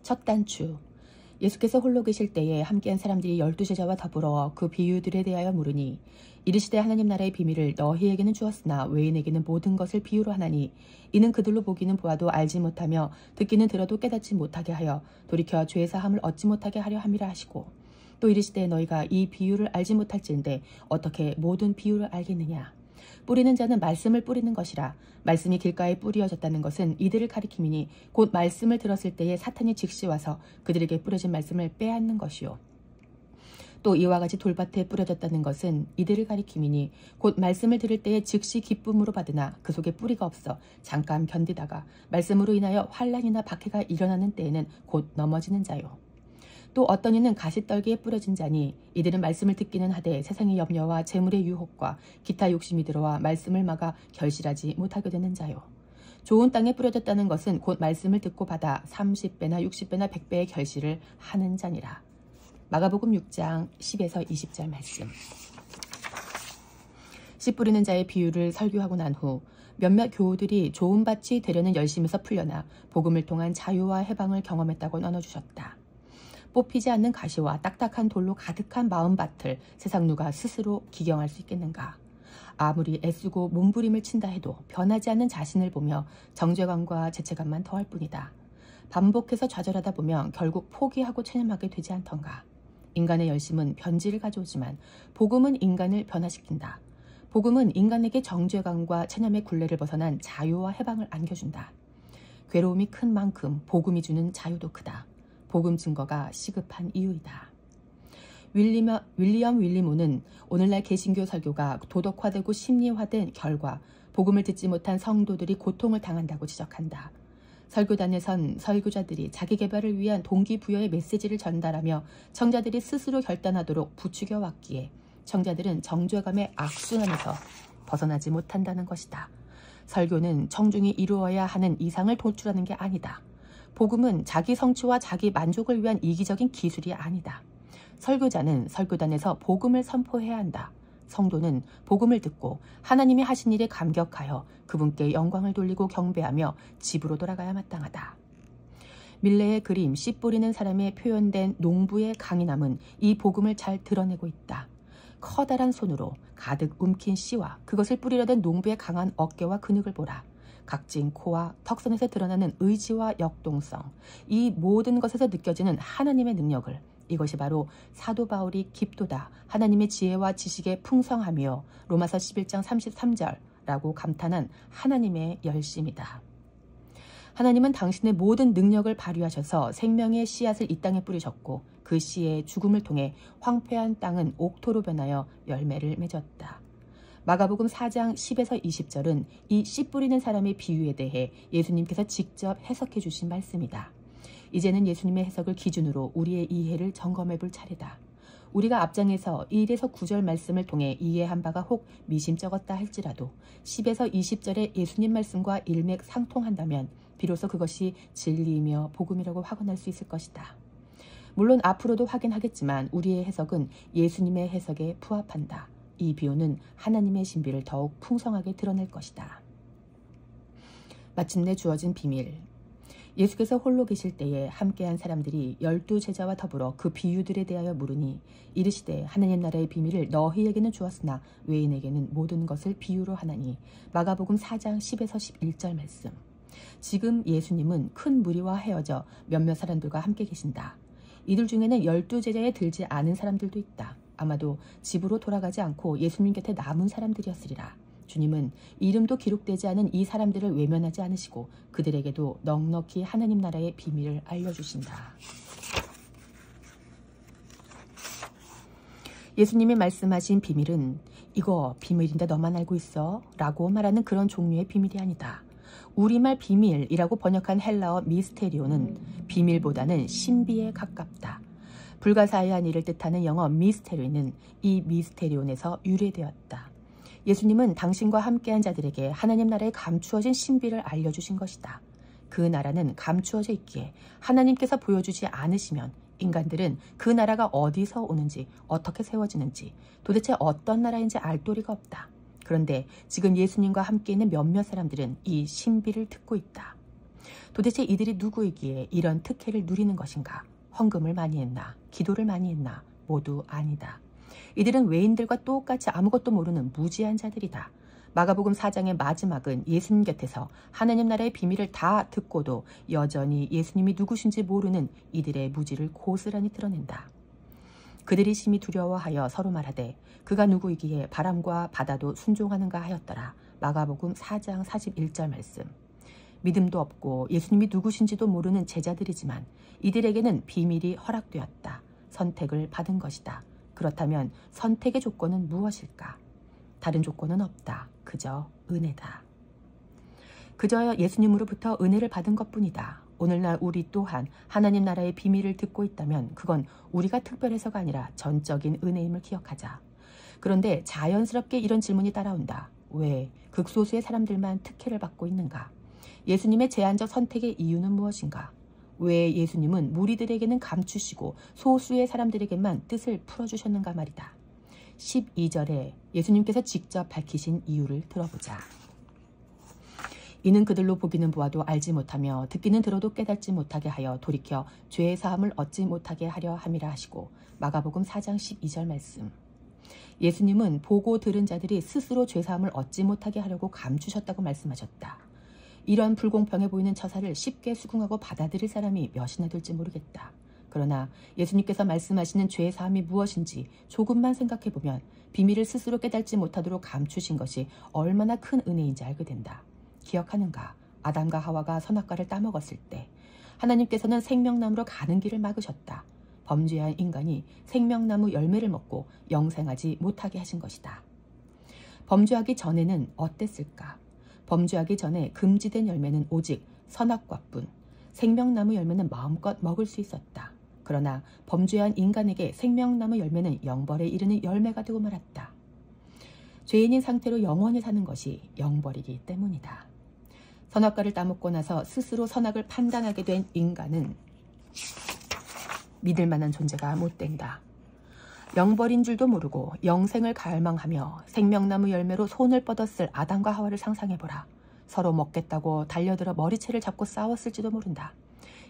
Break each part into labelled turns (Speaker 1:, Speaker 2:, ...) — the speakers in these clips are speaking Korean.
Speaker 1: 첫 단추. 예수께서 홀로 계실 때에 함께한 사람들이 12제자와 더불어 그 비유들에 대하여 물으니 이르시되 하나님 나라의 비밀을 너희에게는 주었으나 외인에게는 모든 것을 비유로 하나니 이는 그들로 보기는 보아도 알지 못하며 듣기는 들어도 깨닫지 못하게 하여 돌이켜 죄 사함을 얻지 못하게 하려 함이라 하시고 또 이르시되 너희가 이 비유를 알지 못할진대 어떻게 모든 비유를 알겠느냐. 뿌리는 자는 말씀을 뿌리는 것이라. 말씀이 길가에 뿌려졌다는 것은 이들을 가리킴이니 곧 말씀을 들었을 때에 사탄이 즉시 와서 그들에게 뿌려진 말씀을 빼앗는 것이요. 또 이와 같이 돌밭에 뿌려졌다는 것은 이들을 가리킴이니 곧 말씀을 들을 때에 즉시 기쁨으로 받으나 그 속에 뿌리가 없어 잠깐 견디다가 말씀으로 인하여 환난이나 박해가 일어나는 때에는 곧 넘어지는 자요. 또 어떤 이는 가시떨기에 뿌려진 자니 이들은 말씀을 듣기는 하되 세상의 염려와 재물의 유혹과 기타 욕심이 들어와 말씀을 막아 결실하지 못하게 되는 자요. 좋은 땅에 뿌려졌다는 것은 곧 말씀을 듣고 받아 30배나 60배나 100배의 결실을 하는 자니라. 마가복음 6장 10에서 20절 말씀. 씨 뿌리는 자의 비유를 설교하고 난 후 몇몇 교우들이 좋은 밭이 되려는 열심에서 풀려나 복음을 통한 자유와 해방을 경험했다고 나눠주셨다. 뽑히지 않는 가시와 딱딱한 돌로 가득한 마음밭을 세상 누가 스스로 기경할 수 있겠는가. 아무리 애쓰고 몸부림을 친다 해도 변하지 않는 자신을 보며 정죄감과 죄책감만 더할 뿐이다. 반복해서 좌절하다 보면 결국 포기하고 체념하게 되지 않던가. 인간의 열심은 변질을 가져오지만 복음은 인간을 변화시킨다. 복음은 인간에게 정죄감과 체념의 굴레를 벗어난 자유와 해방을 안겨준다. 괴로움이 큰 만큼 복음이 주는 자유도 크다. 복음 증거가 시급한 이유이다. 윌리엄 윌리모는 오늘날 개신교 설교가 도덕화되고 심리화된 결과 복음을 듣지 못한 성도들이 고통을 당한다고 지적한다. 설교단에선 설교자들이 자기 개발을 위한 동기부여의 메시지를 전달하며 청자들이 스스로 결단하도록 부추겨 왔기에 청자들은 정죄감의 악순환에서 벗어나지 못한다는 것이다. 설교는 청중이 이루어야 하는 이상을 도출하는 게 아니다. 복음은 자기 성취와 자기 만족을 위한 이기적인 기술이 아니다. 설교자는 설교단에서 복음을 선포해야 한다. 성도는 복음을 듣고 하나님이 하신 일에 감격하여 그분께 영광을 돌리고 경배하며 집으로 돌아가야 마땅하다. 밀레의 그림 씨 뿌리는 사람에 표현된 농부의 강인함은 이 복음을 잘 드러내고 있다. 커다란 손으로 가득 움킨 씨와 그것을 뿌리려던 농부의 강한 어깨와 근육을 보라. 각진 코와 턱선에서 드러나는 의지와 역동성, 이 모든 것에서 느껴지는 하나님의 능력을, 이것이 바로 사도 바울이 깊도다 하나님의 지혜와 지식의 풍성함이요 로마서 11장 33절라고 감탄한 하나님의 열심이다. 하나님은 당신의 모든 능력을 발휘하셔서 생명의 씨앗을 이 땅에 뿌리셨고 그 씨의 죽음을 통해 황폐한 땅은 옥토로 변하여 열매를 맺었다. 마가복음 4장 10에서 20절은 이 씨 뿌리는 사람의 비유에 대해 예수님께서 직접 해석해 주신 말씀이다. 이제는 예수님의 해석을 기준으로 우리의 이해를 점검해 볼 차례다. 우리가 앞장에서 1에서 9절 말씀을 통해 이해한 바가 혹 미심쩍었다 할지라도 10에서 20절의 예수님 말씀과 일맥상통한다면 비로소 그것이 진리이며 복음이라고 확언할 수 있을 것이다. 물론 앞으로도 확인하겠지만 우리의 해석은 예수님의 해석에 부합한다. 이 비유는 하나님의 신비를 더욱 풍성하게 드러낼 것이다. 마침내 주어진 비밀. 예수께서 홀로 계실 때에 함께한 사람들이 12제자와 더불어 그 비유들에 대하여 물으니 이르시되 하나님 나라의 비밀을 너희에게는 주었으나 외인에게는 모든 것을 비유로 하나니. 마가복음 4장 10에서 11절 말씀. 지금 예수님은 큰 무리와 헤어져 몇몇 사람들과 함께 계신다. 이들 중에는 12제자에 들지 않은 사람들도 있다. 아마도 집으로 돌아가지 않고 예수님 곁에 남은 사람들이었으리라. 주님은 이름도 기록되지 않은 이 사람들을 외면하지 않으시고 그들에게도 넉넉히 하나님 나라의 비밀을 알려주신다. 예수님이 말씀하신 비밀은 이거 비밀인데 너만 알고 있어? 라고 말하는 그런 종류의 비밀이 아니다. 우리말 비밀이라고 번역한 헬라어 미스테리오는 비밀보다는 신비에 가깝다. 불가사의한 일을 뜻하는 영어 미스테리는 이 미스테리온에서 유래되었다. 예수님은 당신과 함께한 자들에게 하나님 나라에 감추어진 신비를 알려주신 것이다. 그 나라는 감추어져 있기에 하나님께서 보여주지 않으시면 인간들은 그 나라가 어디서 오는지 어떻게 세워지는지 도대체 어떤 나라인지 알 도리가 없다. 그런데 지금 예수님과 함께 있는 몇몇 사람들은 이 신비를 듣고 있다. 도대체 이들이 누구이기에 이런 특혜를 누리는 것인가? 헌금을 많이 했나? 기도를 많이 했나? 모두 아니다. 이들은 외인들과 똑같이 아무것도 모르는 무지한 자들이다. 마가복음 4장의 마지막은 예수님 곁에서 하나님 나라의 비밀을 다 듣고도 여전히 예수님이 누구신지 모르는 이들의 무지를 고스란히 드러낸다. 그들이 심히 두려워하여 서로 말하되 그가 누구이기에 바람과 바다도 순종하는가 하였더라. 마가복음 4장 41절 말씀. 믿음도 없고 예수님이 누구신지도 모르는 제자들이지만 이들에게는 비밀이 허락되었다. 선택을 받은 것이다. 그렇다면 선택의 조건은 무엇일까? 다른 조건은 없다. 그저 은혜다. 그저 예수님으로부터 은혜를 받은 것뿐이다. 오늘날 우리 또한 하나님 나라의 비밀을 듣고 있다면 그건 우리가 특별해서가 아니라 전적인 은혜임을 기억하자. 그런데 자연스럽게 이런 질문이 따라온다. 왜 극소수의 사람들만 특혜를 받고 있는가? 예수님의 제한적 선택의 이유는 무엇인가? 왜 예수님은 무리들에게는 감추시고 소수의 사람들에게만 뜻을 풀어주셨는가 말이다. 12절에 예수님께서 직접 밝히신 이유를 들어보자. 이는 그들로 보기는 보아도 알지 못하며 듣기는 들어도 깨닫지 못하게 하여 돌이켜 죄의 사함을 얻지 못하게 하려 함이라 하시고 마가복음 4장 12절 말씀. 예수님은 보고 들은 자들이 스스로 죄 사함을 얻지 못하게 하려고 감추셨다고 말씀하셨다. 이런 불공평해 보이는 처사를 쉽게 수긍하고 받아들일 사람이 몇이나 될지 모르겠다. 그러나 예수님께서 말씀하시는 죄의 사함이 무엇인지 조금만 생각해보면 비밀을 스스로 깨닫지 못하도록 감추신 것이 얼마나 큰 은혜인지 알게 된다. 기억하는가? 아담과 하와가 선악과를 따먹었을 때 하나님께서는 생명나무로 가는 길을 막으셨다. 범죄한 인간이 생명나무 열매를 먹고 영생하지 못하게 하신 것이다. 범죄하기 전에는 어땠을까? 범죄하기 전에 금지된 열매는 오직 선악과뿐, 생명나무 열매는 마음껏 먹을 수 있었다. 그러나 범죄한 인간에게 생명나무 열매는 영벌에 이르는 열매가 되고 말았다. 죄인인 상태로 영원히 사는 것이 영벌이기 때문이다. 선악과를 따먹고 나서 스스로 선악을 판단하게 된 인간은 믿을 만한 존재가 못 된다. 영벌인 줄도 모르고 영생을 갈망하며 생명나무 열매로 손을 뻗었을 아담과 하와를 상상해보라. 서로 먹겠다고 달려들어 머리채를 잡고 싸웠을지도 모른다.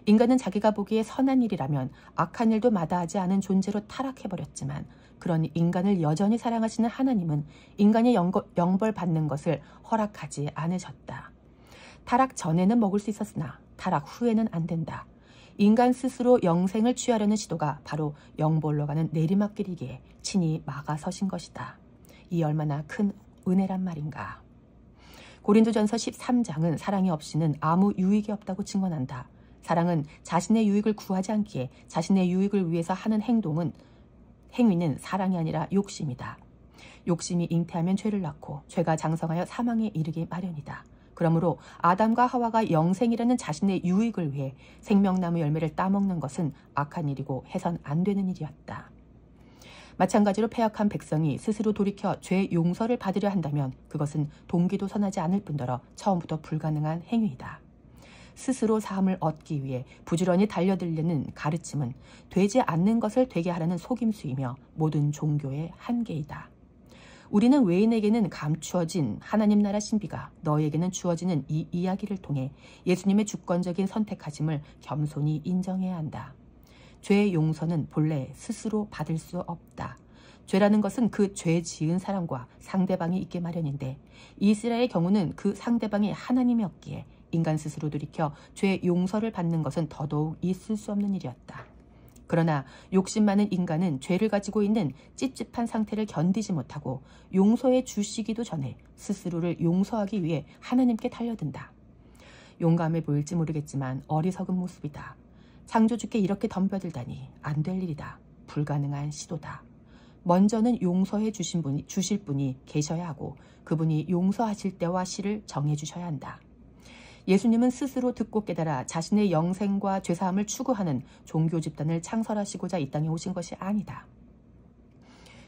Speaker 1: 인간은 자기가 보기에 선한 일이라면 악한 일도 마다하지 않은 존재로 타락해버렸지만 그런 인간을 여전히 사랑하시는 하나님은 인간이 영벌 받는 것을 허락하지 않으셨다. 타락 전에는 먹을 수 있었으나 타락 후에는 안 된다. 인간 스스로 영생을 취하려는 시도가 바로 영벌로 가는 내리막길이기에 친히 막아서신 것이다. 이 얼마나 큰 은혜란 말인가. 고린도전서 13장은 사랑이 없이는 아무 유익이 없다고 증언한다. 사랑은 자신의 유익을 구하지 않기에 자신의 유익을 위해서 하는 행위는 사랑이 아니라 욕심이다. 욕심이 잉태하면 죄를 낳고 죄가 장성하여 사망에 이르기 마련이다. 그러므로 아담과 하와가 영생이라는 자신의 유익을 위해 생명나무 열매를 따먹는 것은 악한 일이고 해선 안 되는 일이었다. 마찬가지로 패역한 백성이 스스로 돌이켜 죄 용서를 받으려 한다면 그것은 동기도 선하지 않을 뿐더러 처음부터 불가능한 행위이다. 스스로 사함을 얻기 위해 부지런히 달려들려는 가르침은 되지 않는 것을 되게 하려는 속임수이며 모든 종교의 한계이다. 우리는 외인에게는 감추어진 하나님 나라 신비가 너에게는 주어지는 이 이야기를 통해 예수님의 주권적인 선택하심을 겸손히 인정해야 한다. 죄의 용서는 본래 스스로 받을 수 없다. 죄라는 것은 그 죄 지은 사람과 상대방이 있게 마련인데 이스라엘의 경우는 그 상대방이 하나님이었기에 인간 스스로 돌이켜 죄 용서를 받는 것은 더더욱 있을 수 없는 일이었다. 그러나 욕심 많은 인간은 죄를 가지고 있는 찝찝한 상태를 견디지 못하고 용서해 주시기도 전에 스스로를 용서하기 위해 하나님께 달려든다. 용감해 보일지 모르겠지만 어리석은 모습이다. 창조주께 이렇게 덤벼들다니 안 될 일이다. 불가능한 시도다. 먼저는 용서해 주실 분이 계셔야 하고 그분이 용서하실 때와 시를 정해 주셔야 한다. 예수님은 스스로 듣고 깨달아 자신의 영생과 죄사함을 추구하는 종교 집단을 창설하시고자 이 땅에 오신 것이 아니다.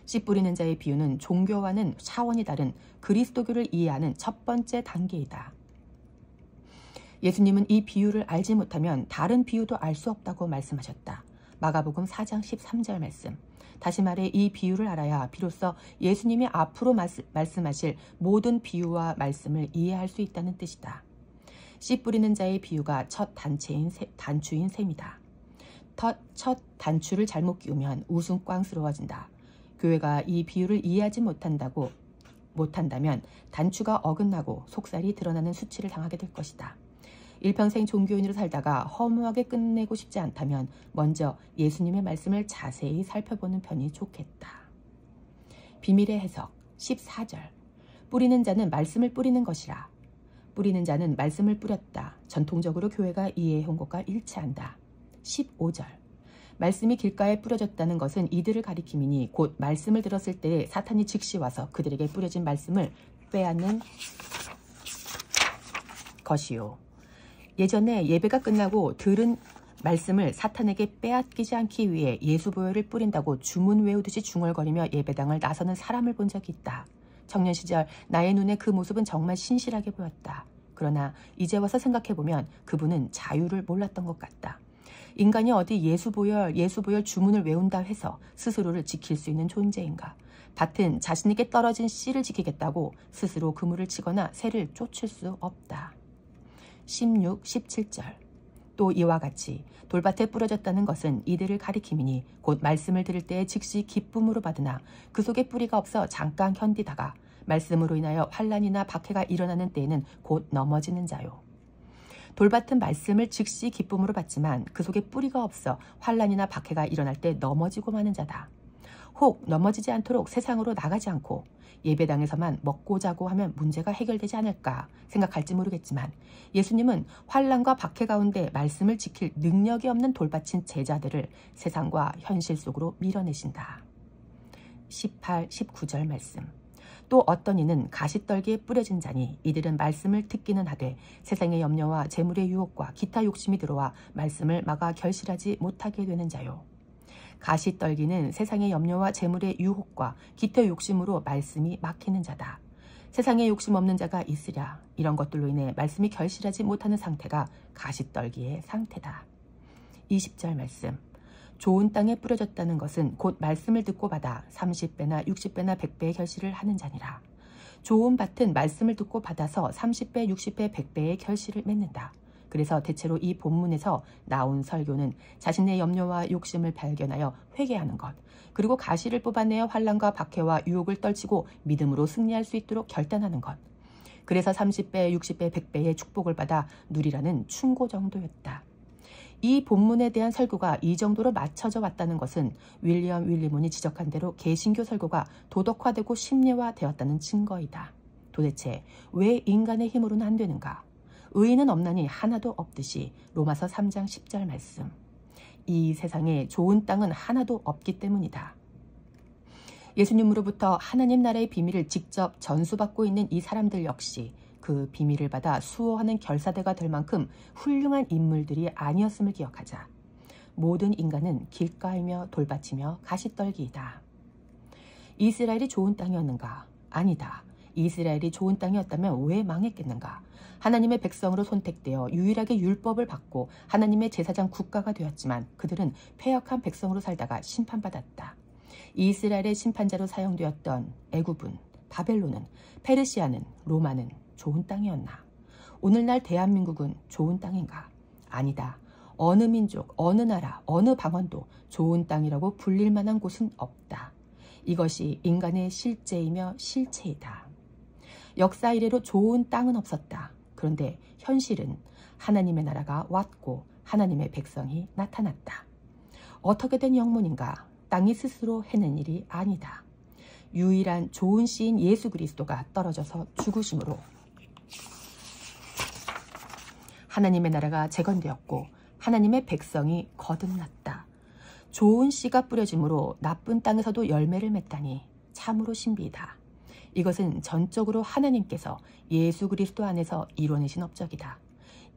Speaker 1: 씨 뿌리는 자의 비유는 종교와는 차원이 다른 그리스도교를 이해하는 첫 번째 단계이다. 예수님은 이 비유를 알지 못하면 다른 비유도 알 수 없다고 말씀하셨다. 마가복음 4장 13절 말씀. 다시 말해 이 비유를 알아야 비로소 예수님이 앞으로 말씀하실 모든 비유와 말씀을 이해할 수 있다는 뜻이다. 씨 뿌리는 자의 비유가 첫 단추인 셈이다. 첫 단추를 잘못 끼우면 웃음 꽝스러워진다. 교회가 이 비유를 이해하지 못한다면 단추가 어긋나고 속살이 드러나는 수치를 당하게 될 것이다. 일평생 종교인으로 살다가 허무하게 끝내고 싶지 않다면 먼저 예수님의 말씀을 자세히 살펴보는 편이 좋겠다. 비밀의 해석 14절. 뿌리는 자는 말씀을 뿌리는 것이라. 뿌리는 자는 말씀을 뿌렸다. 전통적으로 교회가 이해해온 것과 일치한다. 15절. 말씀이 길가에 뿌려졌다는 것은 이들을 가리킴이니 곧 말씀을 들었을 때에 사탄이 즉시 와서 그들에게 뿌려진 말씀을 빼앗는 것이요. 예전에 예배가 끝나고 들은 말씀을 사탄에게 빼앗기지 않기 위해 예수보혈을 뿌린다고 주문 외우듯이 중얼거리며 예배당을 나서는 사람을 본 적이 있다. 청년 시절 나의 눈에 그 모습은 정말 신실하게 보였다. 그러나 이제 와서 생각해보면 그분은 자유를 몰랐던 것 같다. 인간이 어디 예수보혈 주문을 외운다 해서 스스로를 지킬 수 있는 존재인가? 밭은 자신에게 떨어진 씨를 지키겠다고 스스로 그물을 치거나 새를 쫓을 수 없다. 16, 17절. 또 이와 같이 돌밭에 뿌려졌다는 것은 이들을 가리킴이니 곧 말씀을 들을 때에 즉시 기쁨으로 받으나 그 속에 뿌리가 없어 잠깐 견디다가 말씀으로 인하여 환난이나 박해가 일어나는 때에는 곧 넘어지는 자요. 돌밭은 말씀을 즉시 기쁨으로 받지만 그 속에 뿌리가 없어 환난이나 박해가 일어날 때 넘어지고 마는 자다. 혹 넘어지지 않도록 세상으로 나가지 않고 예배당에서만 먹고 자고 하면 문제가 해결되지 않을까 생각할지 모르겠지만 예수님은 환난과 박해 가운데 말씀을 지킬 능력이 없는 돌밭인 제자들을 세상과 현실 속으로 밀어내신다. 18, 19절 말씀. 또 어떤 이는 가시떨기에 뿌려진 자니 이들은 말씀을 듣기는 하되 세상의 염려와 재물의 유혹과 기타 욕심이 들어와 말씀을 막아 결실하지 못하게 되는 자요. 가시떨기는 세상의 염려와 재물의 유혹과 기타 욕심으로 말씀이 막히는 자다. 세상에 욕심 없는 자가 있으랴. 이런 것들로 인해 말씀이 결실하지 못하는 상태가 가시떨기의 상태다. 20절 말씀. 좋은 땅에 뿌려졌다는 것은 곧 말씀을 듣고 받아 30배나 60배나 100배의 결실을 하는 자니라. 좋은 밭은 말씀을 듣고 받아서 30배, 60배, 100배의 결실을 맺는다. 그래서 대체로 이 본문에서 나온 설교는 자신의 염려와 욕심을 발견하여 회개하는 것, 그리고 가시를 뽑아내어 환난과 박해와 유혹을 떨치고 믿음으로 승리할 수 있도록 결단하는 것, 그래서 30배, 60배, 100배의 축복을 받아 누리라는 충고 정도였다. 이 본문에 대한 설교가 이 정도로 맞춰져 왔다는 것은 윌리엄 윌리몬이 지적한 대로 개신교 설교가 도덕화되고 심리화되었다는 증거이다. 도대체 왜 인간의 힘으로는 안 되는가? 의인은 없나니 하나도 없듯이 로마서 3장 10절 말씀. 이 세상에 좋은 땅은 하나도 없기 때문이다. 예수님으로부터 하나님 나라의 비밀을 직접 전수받고 있는 이 사람들 역시 그 비밀을 받아 수호하는 결사대가 될 만큼 훌륭한 인물들이 아니었음을 기억하자. 모든 인간은 길가이며 돌밭이며 가시떨기이다. 이스라엘이 좋은 땅이었는가? 아니다. 이스라엘이 좋은 땅이었다면 왜 망했겠는가? 하나님의 백성으로 선택되어 유일하게 율법을 받고 하나님의 제사장 국가가 되었지만 그들은 패역한 백성으로 살다가 심판받았다. 이스라엘의 심판자로 사용되었던 애굽은, 바벨론은, 페르시아는, 로마는 좋은 땅이었나? 오늘날 대한민국은 좋은 땅인가? 아니다. 어느 민족, 어느 나라, 어느 방언도 좋은 땅이라고 불릴 만한 곳은 없다. 이것이 인간의 실제이며 실체이다. 역사 이래로 좋은 땅은 없었다. 그런데 현실은 하나님의 나라가 왔고 하나님의 백성이 나타났다. 어떻게 된 영문인가? 땅이 스스로 해낸 일이 아니다. 유일한 좋은 씨인 예수 그리스도가 떨어져서 죽으심으로 하나님의 나라가 재건되었고 하나님의 백성이 거듭났다. 좋은 씨가 뿌려짐으로 나쁜 땅에서도 열매를 맺다니 참으로 신비이다. 이것은 전적으로 하나님께서 예수 그리스도 안에서 이뤄내신 업적이다.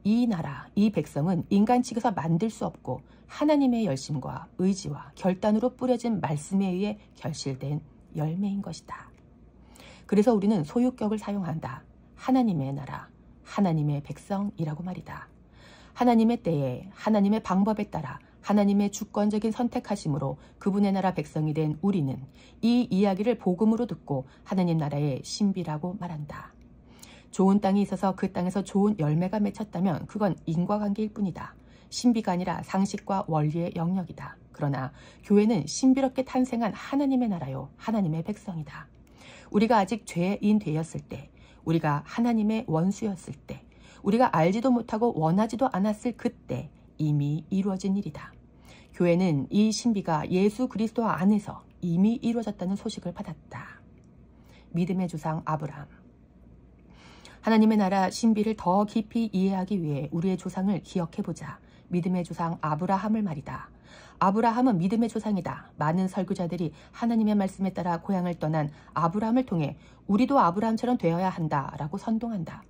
Speaker 1: 이 나라, 이 백성은 인간 측에서 만들 수 없고 하나님의 열심과 의지와 결단으로 뿌려진 말씀에 의해 결실된 열매인 것이다. 그래서 우리는 소유격을 사용한다. 하나님의 나라, 하나님의 백성이라고 말이다. 하나님의 때에 하나님의 방법에 따라 하나님의 주권적인 선택하심으로 그분의 나라 백성이 된 우리는 이 이야기를 복음으로 듣고 하나님 나라의 신비라고 말한다. 좋은 땅이 있어서 그 땅에서 좋은 열매가 맺혔다면 그건 인과관계일 뿐이다. 신비가 아니라 상식과 원리의 영역이다. 그러나 교회는 신비롭게 탄생한 하나님의 나라요, 하나님의 백성이다. 우리가 아직 죄인 되었을 때, 우리가 하나님의 원수였을 때, 우리가 알지도 못하고 원하지도 않았을 그때 이미 이루어진 일이다. 교회는 이 신비가 예수 그리스도 안에서 이미 이루어졌다는 소식을 받았다. 믿음의 조상 아브라함. 하나님의 나라 신비를 더 깊이 이해하기 위해 우리의 조상을 기억해보자. 믿음의 조상 아브라함을 말이다. 아브라함은 믿음의 조상이다. 많은 설교자들이 하나님의 말씀에 따라 고향을 떠난 아브라함을 통해 우리도 아브라함처럼 되어야 한다라고 선동한다.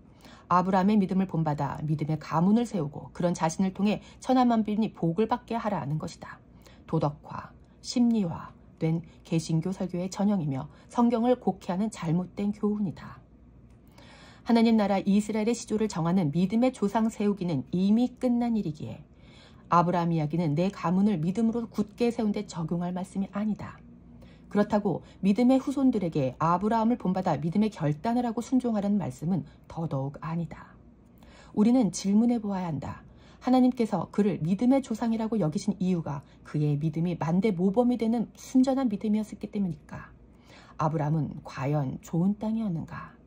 Speaker 1: 아브라함의 믿음을 본받아 믿음의 가문을 세우고 그런 자신을 통해 천하만민이 복을 받게 하라는 것이다. 도덕화, 심리화된 개신교 설교의 전형이며 성경을 곡해하는 잘못된 교훈이다. 하나님 나라 이스라엘의 시조를 정하는 믿음의 조상 세우기는 이미 끝난 일이기에 아브라함 이야기는 내 가문을 믿음으로 굳게 세운 데 적용할 말씀이 아니다. 그렇다고 믿음의 후손들에게 아브라함을 본받아 믿음의 결단을 하고 순종하라는 말씀은 더더욱 아니다. 우리는 질문해 보아야 한다. 하나님께서 그를 믿음의 조상이라고 여기신 이유가 그의 믿음이 만대 모범이 되는 순전한 믿음이었기 때문일까? 아브라함은 과연 좋은 땅이었는가?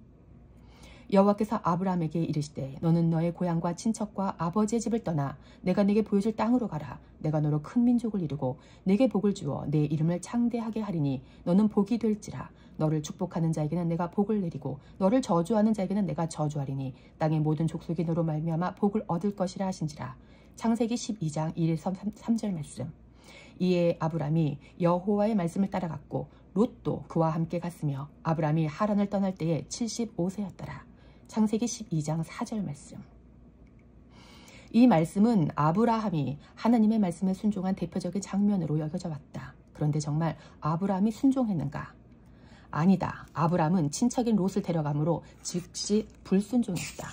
Speaker 1: 여호와께서 아브라함에게 이르시되 너는 너의 고향과 친척과 아버지의 집을 떠나 내가 네게 보여줄 땅으로 가라. 내가 너로 큰 민족을 이루고 네게 복을 주어 내 이름을 창대하게 하리니 너는 복이 될지라. 너를 축복하는 자에게는 내가 복을 내리고 너를 저주하는 자에게는 내가 저주하리니 땅의 모든 족속이 너로 말미암아 복을 얻을 것이라 하신지라. 창세기 12장 1에서 3절 말씀. 이에 아브라함이 여호와의 말씀을 따라갔고 롯도 그와 함께 갔으며 아브라함이 하란을 떠날 때에 75세였더라. 창세기 12장 4절 말씀. 이 말씀은 아브라함이 하나님의 말씀에 순종한 대표적인 장면으로 여겨져 왔다. 그런데 정말 아브라함이 순종했는가? 아니다. 아브라함은 친척인 롯을 데려가므로 즉시 불순종했다.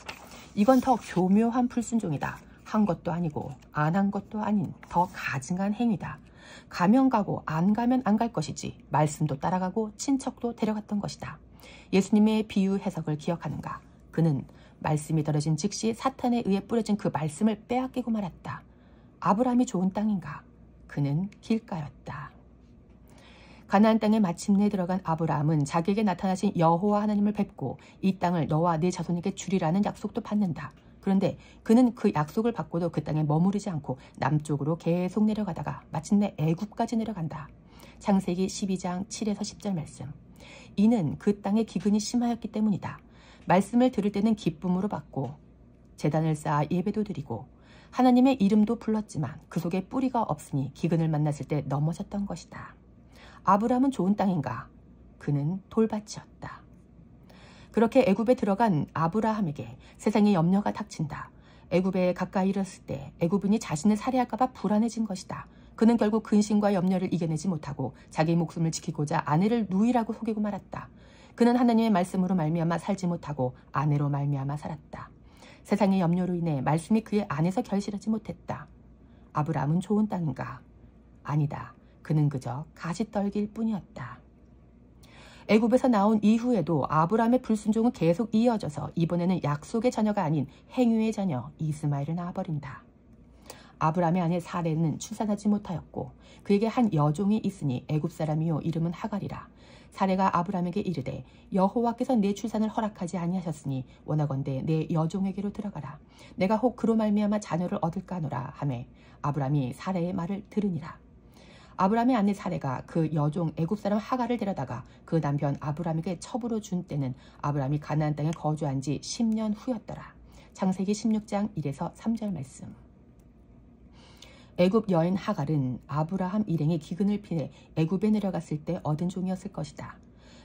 Speaker 1: 이건 더 교묘한 불순종이다. 한 것도 아니고 안 한 것도 아닌 더 가증한 행위다. 가면 가고 안 가면 안 갈 것이지 말씀도 따라가고 친척도 데려갔던 것이다. 예수님의 비유 해석을 기억하는가? 그는 말씀이 떨어진 즉시 사탄에 의해 뿌려진 그 말씀을 빼앗기고 말았다. 아브라함이 좋은 땅인가? 그는 길가였다. 가나안 땅에 마침내 들어간 아브라함은 자기에게 나타나신 여호와 하나님을 뵙고 이 땅을 너와 네 자손에게 주리라는 약속도 받는다. 그런데 그는 그 약속을 받고도 그 땅에 머무르지 않고 남쪽으로 계속 내려가다가 마침내 애굽까지 내려간다. 창세기 12장 7에서 10절 말씀. 이는 그 땅의 기근이 심하였기 때문이다. 말씀을 들을 때는 기쁨으로 받고 제단을 쌓아 예배도 드리고 하나님의 이름도 불렀지만 그 속에 뿌리가 없으니 기근을 만났을 때 넘어졌던 것이다. 아브라함은 좋은 땅인가? 그는 돌밭이었다. 그렇게 애굽에 들어간 아브라함에게 세상의 염려가 닥친다. 애굽에 가까이 이르렀을 때 애굽인이 자신을 살해할까 봐 불안해진 것이다. 그는 결국 근심과 염려를 이겨내지 못하고 자기 목숨을 지키고자 아내를 누이라고 속이고 말았다. 그는 하나님의 말씀으로 말미암아 살지 못하고 아내로 말미암아 살았다. 세상의 염려로 인해 말씀이 그의 안에서 결실하지 못했다. 아브라함은 좋은 땅인가? 아니다. 그는 그저 가시떨기일 뿐이었다. 애굽에서 나온 이후에도 아브라함의 불순종은 계속 이어져서 이번에는 약속의 자녀가 아닌 행위의 자녀 이스마엘을 낳아버린다. 아브라함의 아내 사레는 출산하지 못하였고 그에게 한 여종이 있으니 애굽 사람이요 이름은 하갈이라. 사레가 아브라함에게 이르되 여호와께서 내 출산을 허락하지 아니하셨으니 원하건대 내 여종에게로 들어가라. 내가 혹 그로 말미암아 자녀를 얻을까 하노라 하매 아브라함이 사레의 말을 들으니라. 아브라함의 아내 사레가 그 여종 애굽 사람 하갈을 데려다가 그 남편 아브라함에게 첩으로 준 때는 아브라함이 가나안 땅에 거주한 지 10년 후였더라. 창세기 16장 1에서 3절 말씀. 애굽 여인 하갈은 아브라함 일행이 기근을 피해 애굽에 내려갔을 때 얻은 종이었을 것이다.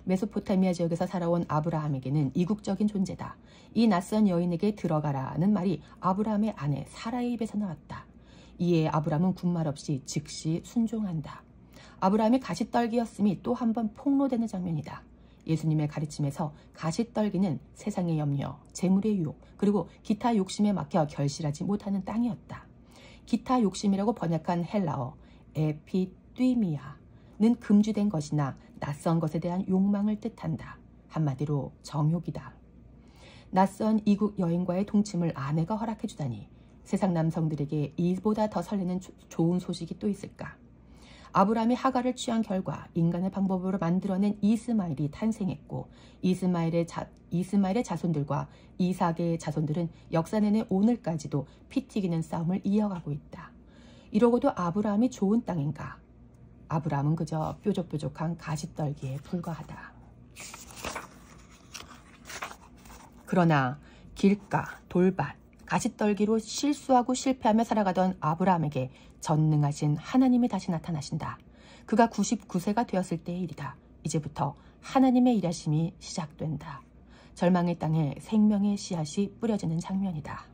Speaker 1: 메소포타미아 지역에서 살아온 아브라함에게는 이국적인 존재다. 이 낯선 여인에게 들어가라는 말이 아브라함의 아내 사라의 입에서 나왔다. 이에 아브라함은 군말 없이 즉시 순종한다. 아브라함이 가시떨기였음이 또 한 번 폭로되는 장면이다. 예수님의 가르침에서 가시떨기는 세상의 염려, 재물의 유혹, 그리고 기타 욕심에 막혀 결실하지 못하는 땅이었다. 기타 욕심이라고 번역한 헬라어 에피뛰미아는 금주된 것이나 낯선 것에 대한 욕망을 뜻한다. 한마디로 정욕이다. 낯선 이국 여행과의 동침을 아내가 허락해주다니 세상 남성들에게 이보다 더 설레는 좋은 소식이 또 있을까. 아브라함이 하갈을 취한 결과 인간의 방법으로 만들어낸 이스마엘이 탄생했고 이스마엘의 자손들과 이삭의 자손들은 역사 내내 오늘까지도 피 튀기는 싸움을 이어가고 있다. 이러고도 아브라함이 좋은 땅인가? 아브라함은 그저 뾰족뾰족한 가시떨기에 불과하다. 그러나 길가, 돌밭, 가시떨기로 실수하고 실패하며 살아가던 아브라함에게 전능하신 하나님이 다시 나타나신다. 그가 99세가 되었을 때의 일이다. 이제부터 하나님의 일하심이 시작된다. 절망의 땅에 생명의 씨앗이 뿌려지는 장면이다.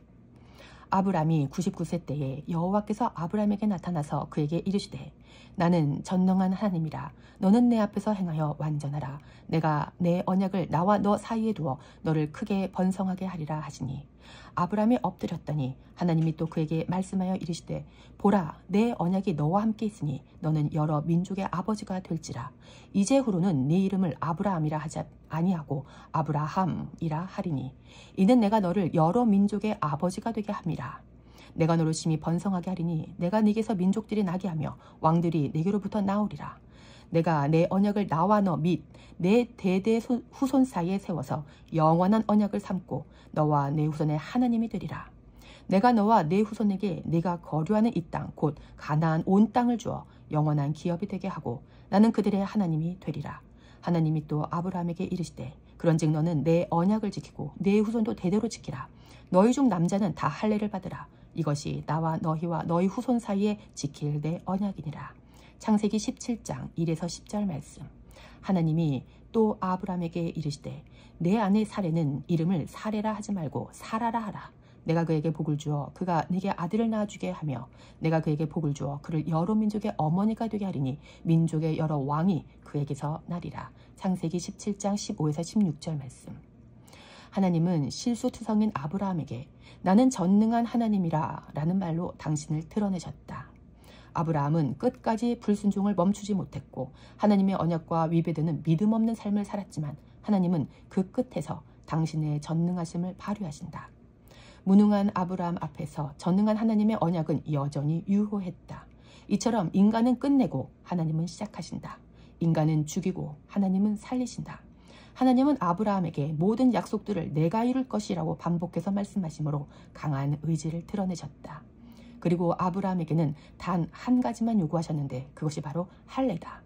Speaker 1: 아브라함이 99세 때에 여호와께서 아브라함에게 나타나서 그에게 이르시되 나는 전능한 하나님이라. 너는 내 앞에서 행하여 완전하라. 내가 내 언약을 나와 너 사이에 두어 너를 크게 번성하게 하리라 하시니 아브라함이 엎드렸더니 하나님이 또 그에게 말씀하여 이르시되 보라 내 언약이 너와 함께 있으니 너는 여러 민족의 아버지가 될지라. 이제후로는 네 이름을 아브라함이라 하지 아니하고 아브라함이라 하리니 이는 내가 너를 여러 민족의 아버지가 되게 함이라. 내가 너를 심히 번성하게 하리니 내가 네게서 민족들이 나게 하며 왕들이 네게로부터 나오리라. 내가 내 언약을 나와 너 및 내 대대 후손 사이에 세워서 영원한 언약을 삼고 너와 내 후손의 하나님이 되리라. 내가 너와 내 후손에게 네가 거류하는 이 땅 곧 가나안 온 땅을 주어 영원한 기업이 되게 하고 나는 그들의 하나님이 되리라. 하나님이 또 아브라함에게 이르시되 그런즉 너는 내 언약을 지키고 내 후손도 대대로 지키라. 너희 중 남자는 다 할례를 받으라. 이것이 나와 너희와 너희 후손 사이에 지킬 내 언약이니라. 창세기 17장 1에서 10절 말씀. 하나님이 또 아브라함에게 이르시되 내 아내 사레는 이름을 사레라 하지 말고 사라라 하라. 내가 그에게 복을 주어 그가 네게 아들을 낳아주게 하며 내가 그에게 복을 주어 그를 여러 민족의 어머니가 되게 하리니 민족의 여러 왕이 그에게서 나리라. 창세기 17장 15에서 16절 말씀. 하나님은 실수투성인 아브라함에게 나는 전능한 하나님이라 라는 말로 당신을 드러내셨다. 아브라함은 끝까지 불순종을 멈추지 못했고 하나님의 언약과 위배되는 믿음 없는 삶을 살았지만 하나님은 그 끝에서 당신의 전능하심을 발휘하신다. 무능한 아브라함 앞에서 전능한 하나님의 언약은 여전히 유효했다. 이처럼 인간은 끝내고 하나님은 시작하신다. 인간은 죽이고 하나님은 살리신다. 하나님은 아브라함에게 모든 약속들을 내가 이룰 것이라고 반복해서 말씀하시므로 강한 의지를 드러내셨다. 그리고 아브라함에게는 단 한 가지만 요구하셨는데 그것이 바로 할례다.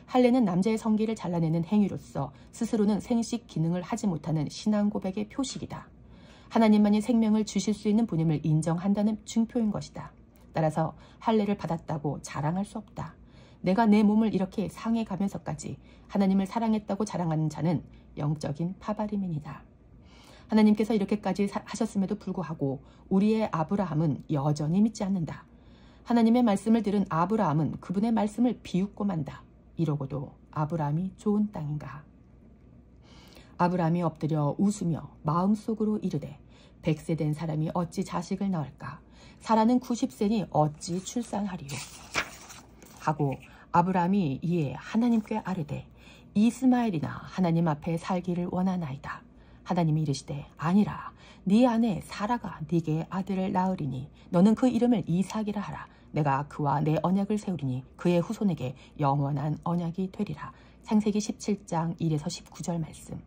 Speaker 1: 할례는 남자의 성기를 잘라내는 행위로서 스스로는 생식 기능을 하지 못하는 신앙 고백의 표식이다. 하나님만이 생명을 주실 수 있는 분임을 인정한다는 증표인 것이다. 따라서 할례를 받았다고 자랑할 수 없다. 내가 내 몸을 이렇게 상해 가면서까지 하나님을 사랑했다고 자랑하는 자는 영적인 파바리맨이다. 하나님께서 이렇게까지 하셨음에도 불구하고 우리의 아브라함은 여전히 믿지 않는다. 하나님의 말씀을 들은 아브라함은 그분의 말씀을 비웃고 만다. 이러고도 아브라함이 좋은 땅인가? 아브라함이 엎드려 웃으며 마음속으로 이르되 100세 된 사람이 어찌 자식을 낳을까? 사라는 90세니 어찌 출산하리요? 하고 아브라함이 이에 하나님께 아뢰되 이스마엘이나 하나님 앞에 살기를 원하나이다. 하나님이 이르시되 아니라 네 아내 사라가 네게 아들을 낳으리니 너는 그 이름을 이삭이라 하라. 내가 그와 내 언약을 세우리니 그의 후손에게 영원한 언약이 되리라. 창세기 17장 1에서 19절 말씀.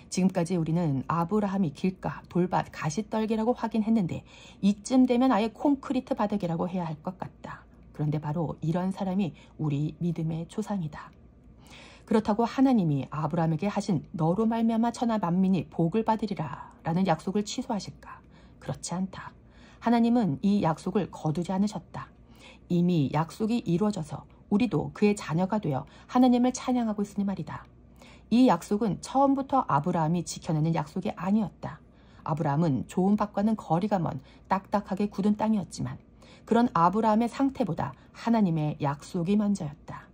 Speaker 1: 지금까지 우리는 아브라함이 길가, 돌밭, 가시떨기라고 확인했는데 이쯤 되면 아예 콘크리트 바닥이라고 해야 할 것 같다. 그런데 바로 이런 사람이 우리 믿음의 조상이다. 그렇다고 하나님이 아브라함에게 하신 너로 말미암아 천하 만민이 복을 받으리라 라는 약속을 취소하실까? 그렇지 않다. 하나님은 이 약속을 거두지 않으셨다. 이미 약속이 이루어져서 우리도 그의 자녀가 되어 하나님을 찬양하고 있으니 말이다. 이 약속은 처음부터 아브라함이 지켜내는 약속이 아니었다. 아브라함은 좋은 밭과는 거리가 먼 딱딱하게 굳은 땅이었지만 그런 아브라함의 상태보다 하나님의 약속이 먼저였다.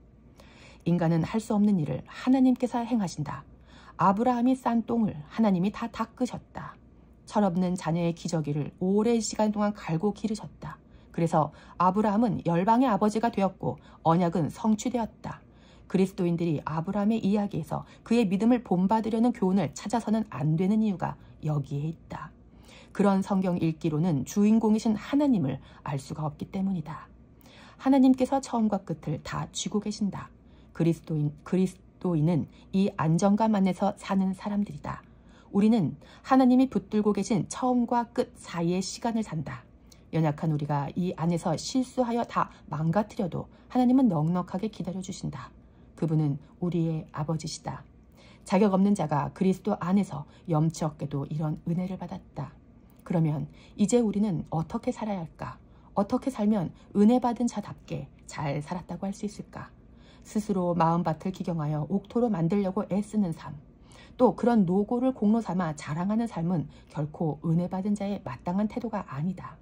Speaker 1: 인간은 할 수 없는 일을 하나님께서 행하신다. 아브라함이 싼 똥을 하나님이 다 닦으셨다. 철없는 자녀의 기저귀를 오랜 시간 동안 갈고 기르셨다. 그래서 아브라함은 열방의 아버지가 되었고 언약은 성취되었다. 그리스도인들이 아브라함의 이야기에서 그의 믿음을 본받으려는 교훈을 찾아서는 안 되는 이유가 여기에 있다. 그런 성경 읽기로는 주인공이신 하나님을 알 수가 없기 때문이다. 하나님께서 처음과 끝을 다 쥐고 계신다. 그리스도인은 이 안정감 안에서 사는 사람들이다. 우리는 하나님이 붙들고 계신 처음과 끝 사이의 시간을 산다. 연약한 우리가 이 안에서 실수하여 다 망가뜨려도 하나님은 넉넉하게 기다려주신다. 그분은 우리의 아버지시다. 자격 없는 자가 그리스도 안에서 염치 없게도 이런 은혜를 받았다. 그러면 이제 우리는 어떻게 살아야 할까? 어떻게 살면 은혜 받은 자답게 잘 살았다고 할 수 있을까? 스스로 마음밭을 기경하여 옥토로 만들려고 애쓰는 삶, 또 그런 노고를 공로 삼아 자랑하는 삶은 결코 은혜 받은 자의 마땅한 태도가 아니다.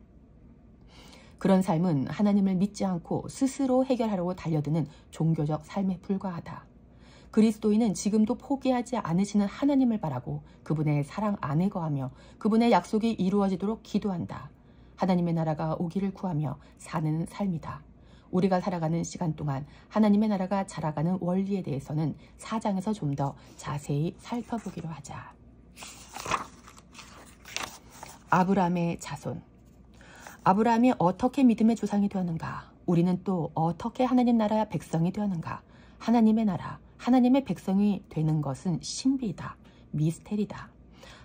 Speaker 1: 그런 삶은 하나님을 믿지 않고 스스로 해결하려고 달려드는 종교적 삶에 불과하다. 그리스도인은 지금도 포기하지 않으시는 하나님을 바라고 그분의 사랑 안에 거하며 그분의 약속이 이루어지도록 기도한다. 하나님의 나라가 오기를 구하며 사는 삶이다. 우리가 살아가는 시간 동안 하나님의 나라가 자라가는 원리에 대해서는 4장에서 좀 더 자세히 살펴보기로 하자. 아브라함의 자손. 아브라함이 어떻게 믿음의 조상이 되었는가? 우리는 또 어떻게 하나님 나라의 백성이 되었는가? 하나님의 나라, 하나님의 백성이 되는 것은 신비이다. 미스테리다.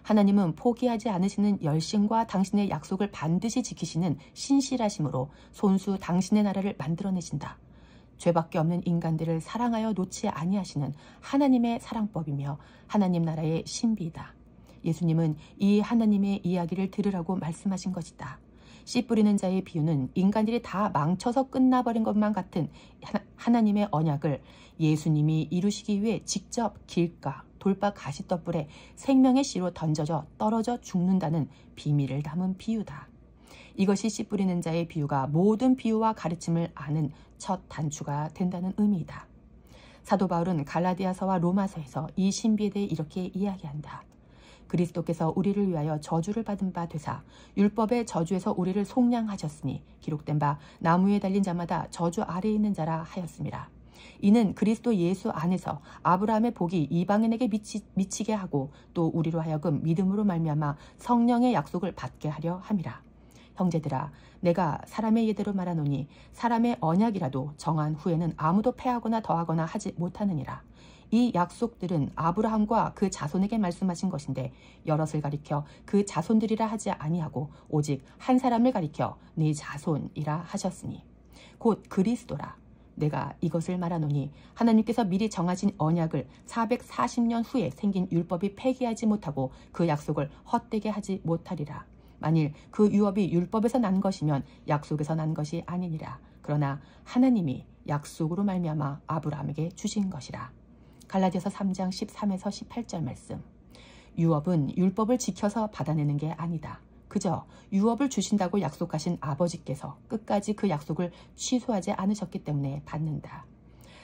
Speaker 1: 하나님은 포기하지 않으시는 열심과 당신의 약속을 반드시 지키시는 신실하심으로 손수 당신의 나라를 만들어내신다. 죄밖에 없는 인간들을 사랑하여 놓지 아니하시는 하나님의 사랑법이며 하나님 나라의 신비이다. 예수님은 이 하나님의 이야기를 들으라고 말씀하신 것이다. 씨 뿌리는 자의 비유는 인간들이 다 망쳐서 끝나버린 것만 같은 하나님의 언약을 예수님이 이루시기 위해 직접 길가, 돌박 가시떡불에 생명의 씨로 던져져 떨어져 죽는다는 비밀을 담은 비유다. 이것이 씨 뿌리는 자의 비유가 모든 비유와 가르침을 아는 첫 단추가 된다는 의미이다. 사도 바울은 갈라디아서와 로마서에서 이 신비에 대해 이렇게 이야기한다. 그리스도께서 우리를 위하여 저주를 받은 바 되사 율법의 저주에서 우리를 속량하셨으니 기록된 바 나무에 달린 자마다 저주 아래에 있는 자라 하였습니다. 이는 그리스도 예수 안에서 아브라함의 복이 이방인에게 미치게 하고 또 우리로 하여금 믿음으로 말미암아 성령의 약속을 받게 하려 함이라. 형제들아, 내가 사람의 예대로 말하노니 사람의 언약이라도 정한 후에는 아무도 패하거나 더하거나 하지 못하느니라. 이 약속들은 아브라함과 그 자손에게 말씀하신 것인데 여럿을 가리켜 그 자손들이라 하지 아니하고 오직 한 사람을 가리켜 네 자손이라 하셨으니 곧 그리스도라. 내가 이것을 말하노니 하나님께서 미리 정하신 언약을 440년 후에 생긴 율법이 폐기하지 못하고 그 약속을 헛되게 하지 못하리라. 만일 그 유업이 율법에서 난 것이면 약속에서 난 것이 아니니라. 그러나 하나님이 약속으로 말미암아 아브라함에게 주신 것이라. 갈라디아서 3장 13에서 18절 말씀. 유업은 율법을 지켜서 받아내는 게 아니다. 그저 유업을 주신다고 약속하신 아버지께서 끝까지 그 약속을 취소하지 않으셨기 때문에 받는다.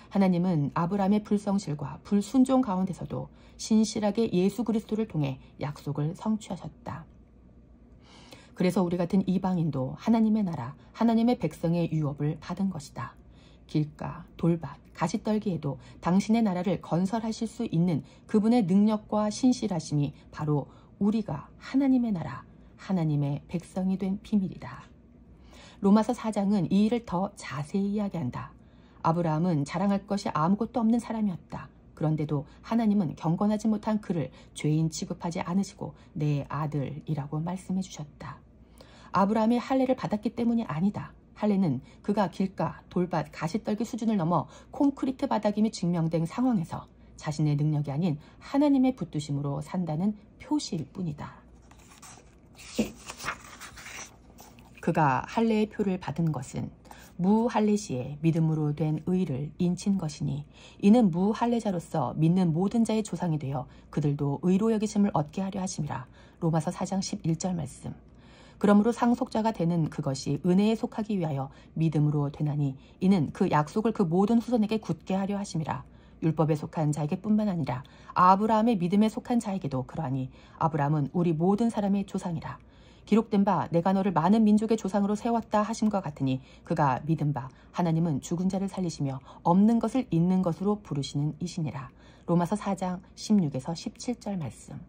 Speaker 1: 하나님은 아브라함의 불성실과 불순종 가운데서도 신실하게 예수 그리스도를 통해 약속을 성취하셨다. 그래서 우리 같은 이방인도 하나님의 나라, 하나님의 백성의 유업을 받은 것이다. 길가, 돌밭, 가시떨기에도 당신의 나라를 건설하실 수 있는 그분의 능력과 신실하심이 바로 우리가 하나님의 나라, 하나님의 백성이 된 비밀이다. 로마서 4장은 이 일을 더 자세히 이야기한다. 아브라함은 자랑할 것이 아무것도 없는 사람이었다. 그런데도 하나님은 경건하지 못한 그를 죄인 취급하지 않으시고 내 아들이라고 말씀해 주셨다. 아브라함이 할례를 받았기 때문이 아니다. 할례는 그가 길가, 돌밭, 가시떨기 수준을 넘어 콘크리트 바닥임이 증명된 상황에서 자신의 능력이 아닌 하나님의 붙드심으로 산다는 표시일 뿐이다. 그가 할례의 표를 받은 것은 무할례 시에 믿음으로 된 의를 인친 것이니 이는 무할례자로서 믿는 모든 자의 조상이 되어 그들도 의로 여기심을 얻게 하려 하심이라. 로마서 4장 11절 말씀. 그러므로 상속자가 되는 그것이 은혜에 속하기 위하여 믿음으로 되나니 이는 그 약속을 그 모든 후손에게 굳게 하려 하심이라. 율법에 속한 자에게 뿐만 아니라 아브라함의 믿음에 속한 자에게도 그러하니 아브라함은 우리 모든 사람의 조상이라. 기록된 바 내가 너를 많은 민족의 조상으로 세웠다 하심과 같으니 그가 믿은 바 하나님은 죽은 자를 살리시며 없는 것을 있는 것으로 부르시는 이시니라. 로마서 4장 16에서 17절 말씀.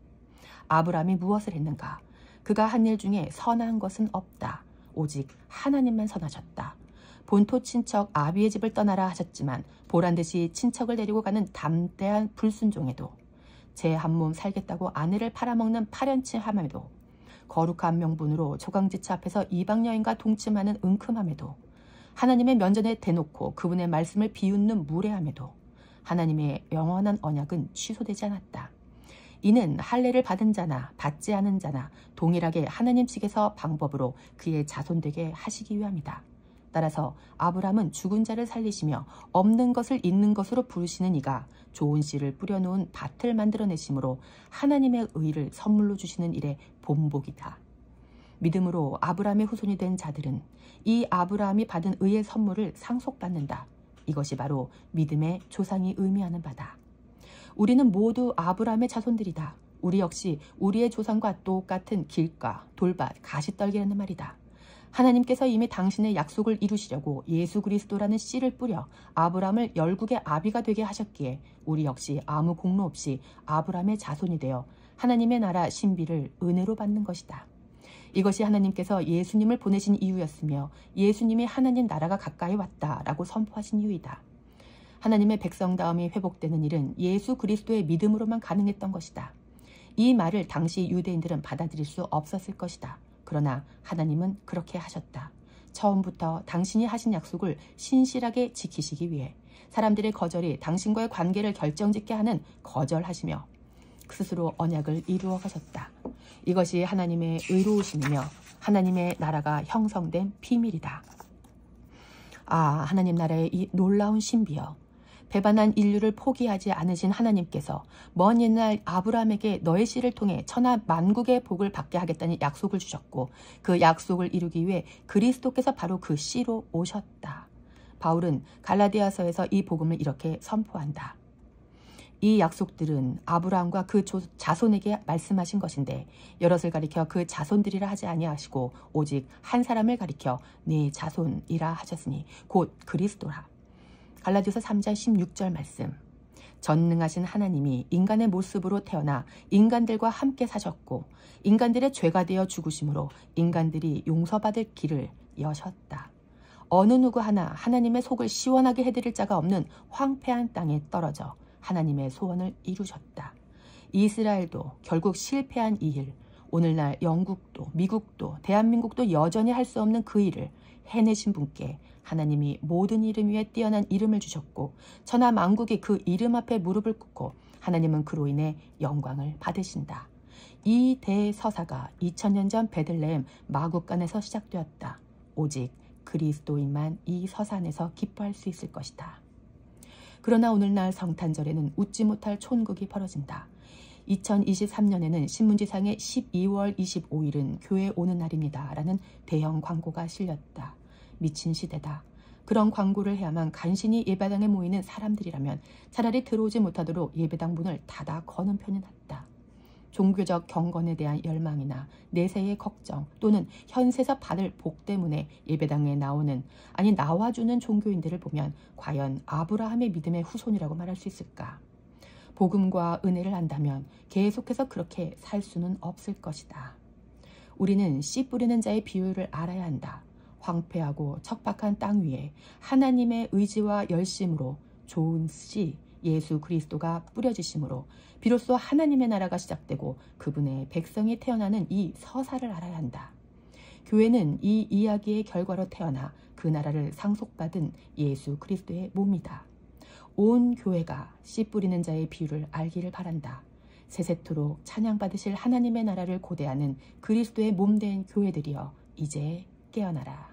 Speaker 1: 아브라함이 무엇을 했는가? 그가 한 일 중에 선한 것은 없다. 오직 하나님만 선하셨다. 본토 친척 아비의 집을 떠나라 하셨지만 보란듯이 친척을 데리고 가는 담대한 불순종에도, 제 한 몸 살겠다고 아내를 팔아먹는 파렴치함에도, 거룩한 명분으로 초강지차 앞에서 이방 여인과 동침하는 은큼함에도, 하나님의 면전에 대놓고 그분의 말씀을 비웃는 무례함에도 하나님의 영원한 언약은 취소되지 않았다. 이는 할례를 받은 자나 받지 않은 자나 동일하게 하나님 측에서 방법으로 그의 자손 되게 하시기 위함이다. 따라서 아브라함은 죽은 자를 살리시며 없는 것을 있는 것으로 부르시는 이가 좋은 씨를 뿌려놓은 밭을 만들어내심으로 하나님의 의를 선물로 주시는 일의 본복이다. 믿음으로 아브라함의 후손이 된 자들은 이 아브라함이 받은 의의 선물을 상속받는다. 이것이 바로 믿음의 조상이 의미하는 바다. 우리는 모두 아브라함의 자손들이다. 우리 역시 우리의 조상과 똑같은 길가, 돌밭, 가시떨기라는 말이다. 하나님께서 이미 당신의 약속을 이루시려고 예수 그리스도라는 씨를 뿌려 아브라함을 열국의 아비가 되게 하셨기에 우리 역시 아무 공로 없이 아브라함의 자손이 되어 하나님의 나라 신비를 은혜로 받는 것이다. 이것이 하나님께서 예수님을 보내신 이유였으며 예수님이 하나님 나라가 가까이 왔다라고 선포하신 이유이다. 하나님의 백성다움이 회복되는 일은 예수 그리스도의 믿음으로만 가능했던 것이다. 이 말을 당시 유대인들은 받아들일 수 없었을 것이다. 그러나 하나님은 그렇게 하셨다. 처음부터 당신이 하신 약속을 신실하게 지키시기 위해 사람들의 거절이 당신과의 관계를 결정짓게 하는 거절하시며 스스로 언약을 이루어 가셨다. 이것이 하나님의 의로우심이며 하나님의 나라가 형성된 비밀이다. 아, 하나님 나라의 이 놀라운 신비여. 배반한 인류를 포기하지 않으신 하나님께서 먼 옛날 아브라함에게 너의 씨를 통해 천하 만국의 복을 받게 하겠다는 약속을 주셨고 그 약속을 이루기 위해 그리스도께서 바로 그 씨로 오셨다. 바울은 갈라디아서에서 이 복음을 이렇게 선포한다. 이 약속들은 아브라함과 그 자손에게 말씀하신 것인데 여럿을 가리켜 그 자손들이라 하지 아니하시고 오직 한 사람을 가리켜 네 자손이라 하셨으니 곧 그리스도라. 갈라디아서 3장 16절 말씀. 전능하신 하나님이 인간의 모습으로 태어나 인간들과 함께 사셨고 인간들의 죄가 되어 죽으심으로 인간들이 용서받을 길을 여셨다. 어느 누구 하나 하나님의 속을 시원하게 해드릴 자가 없는 황폐한 땅에 떨어져 하나님의 소원을 이루셨다. 이스라엘도 결국 실패한 이 일, 오늘날 영국도 미국도 대한민국도 여전히 할 수 없는 그 일을 해내신 분께 하나님이 모든 이름 위에 뛰어난 이름을 주셨고 천하 만국이 그 이름 앞에 무릎을 꿇고 하나님은 그로 인해 영광을 받으신다. 이 대서사가 2000년 전 베들레헴 마국간에서 시작되었다. 오직 그리스도인만 이 서사 안에서 기뻐할 수 있을 것이다. 그러나 오늘날 성탄절에는 웃지 못할 촌극이 벌어진다. 2023년에는 신문지상에 12월 25일은 교회 오는 날입니다. 라는 대형 광고가 실렸다. 미친 시대다. 그런 광고를 해야만 간신히 예배당에 모이는 사람들이라면 차라리 들어오지 못하도록 예배당 문을 닫아 거는 편이 낫다. 종교적 경건에 대한 열망이나 내세의 걱정 또는 현세에서 받을 복 때문에 예배당에 나오는 아니 나와주는 종교인들을 보면 과연 아브라함의 믿음의 후손이라고 말할 수 있을까? 복음과 은혜를 안다면 계속해서 그렇게 살 수는 없을 것이다. 우리는 씨 뿌리는 자의 비율을 알아야 한다. 황폐하고 척박한 땅 위에 하나님의 의지와 열심으로 좋은 씨 예수 그리스도가 뿌려지심으로 비로소 하나님의 나라가 시작되고 그분의 백성이 태어나는 이 서사를 알아야 한다. 교회는 이 이야기의 결과로 태어나 그 나라를 상속받은 예수 그리스도의 몸이다. 온 교회가 씨 뿌리는 자의 비유를 알기를 바란다. 세세토록 찬양받으실 하나님의 나라를 고대하는 그리스도의 몸된 교회들이여 이제 깨어나라.